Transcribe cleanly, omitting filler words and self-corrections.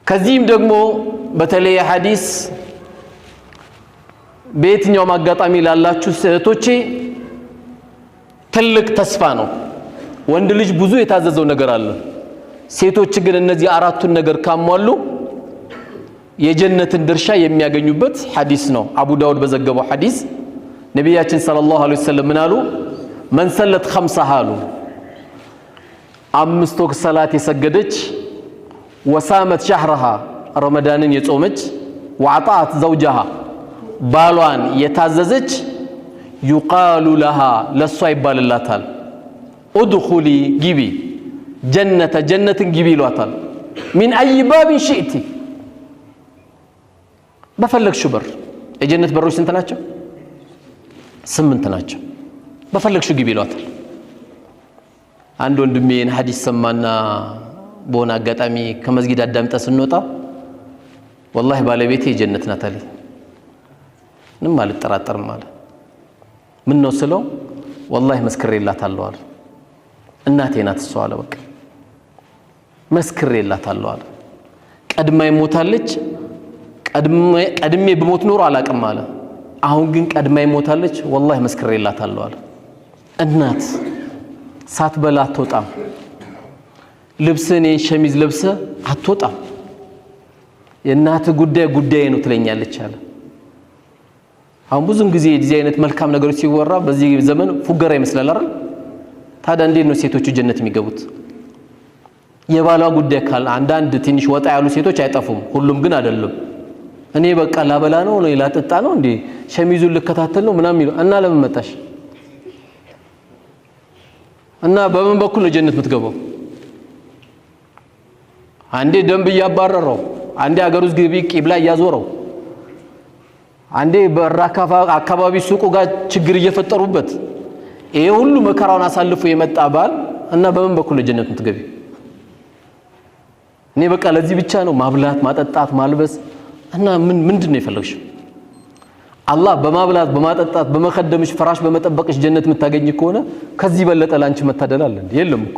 ከዚህም ደግሞ በተለይ ሐዲስ በየትኛው ማጋጣሚ ላላችሁ ሴቶቼ ትልቅ ተስፋ ነው። ወንድ ልጅ ብዙ የታዘዘው ነገር አለ። ሴቶች ግን እነዚህ አራቱን ነገር ካሟሉ የጀነትን ድርሻ የሚያገኙበት ሐዲስ ነው። አቡ ዳውድ በዘገበው ሐዲስ ነቢያችን ሰለላሁ ዐለይሂ ወሰለም ምን አሉ? መን ሰለት ኸምሰሃ አሉ፣ 5 ወቅት ሰላት የሰገደች፣ ወሳመት ሸህረሃ ረመዳንን የጾመች፣ ወአጣት ዘውጀሃ ባሏን የታዘዘች፣ ዩቃሉ ለሃ ለሷ ይባልላታል፣ ኡድኹሊ ግቢ ጀነትን ግቢ ይሏታል። ሚን አይ ባቢን ሽእቲ በፈለግሽው በር። የጀነት በሮች ስንት ናቸው? 8 ናቸው። በፈለግሽው ግቢ ይሏታል። አንድ ወንድሜን ሐዲስ ሰማና በሆነ አጋጣሚ ከመስጊድ አዳምጣ ስንወጣ ወላሂ ባለቤቴ የጀነት ናት አለኝ። ምንም አልጠራጠርም አለ። ምን ነው ስለው ወላሂ መስክሬላታለሁ አለ። እናቴ ናት እሷ አለ። በቃ መስክሬላታለሁ አለ። ቀድማይ ሞታለች። ቀድሜ በሞት ኖሮ አላቅም አለ። አሁን ግን ቀድማይ ሞታለች። ወላሂ መስክሬላታለሁ አለ። እናት ሳትበላ አትወጣም። ልብስን ሸሚዝ ለብሰ አትወጣም። የእናት ጉዳይ ነው ትለኛለች አለ። አሁን ብዙም ጊዜ የዚህ አይነት መልካም ነገሮች ሲወራ በዚህ ዘመን ፉገራ ይመስላል አይደል? ታዲያ እንዴት ነው ሴቶቹ ጀነት የሚገቡት? የባሏ ጉዳይ ካል አንዳንድ ትንሽ ወጣ ያሉ ሴቶች አይጠፉም፣ ሁሉም ግን አይደለም። እኔ በቃ ላበላ ነው ላጠጣ ነው እንዴ ሸሚዙን ልከታተል ነው ምናምን ይሉ እና ለምን መጣሽ እና በምን በኩል ነው ጀነት የምትገባው? አንዴ ደንብ እያባረረው፣ አንዴ ሀገር ውስጥ ግቢ ቂብላ እያዞረው፣ አንዴ በራካፋ አካባቢ ሱቁ ጋር ችግር እየፈጠሩበት ይሄ ሁሉ መከራውን አሳልፎ የመጣ ባል እና በምን በኩል ነው ጀነት የምትገቢ? እኔ በቃ ለዚህ ብቻ ነው ማብላት፣ ማጠጣት፣ ማልበስ እና ምንድን ነው የፈለግሽው? አላህ በማብላት በማጠጣት በመከደምሽ ፍራሽ በመጠበቅሽ ጀነት የምታገኝ ከሆነ ከዚህ በለጠ ላንቺ መታደል አለ እንዴ? የለም እኮ።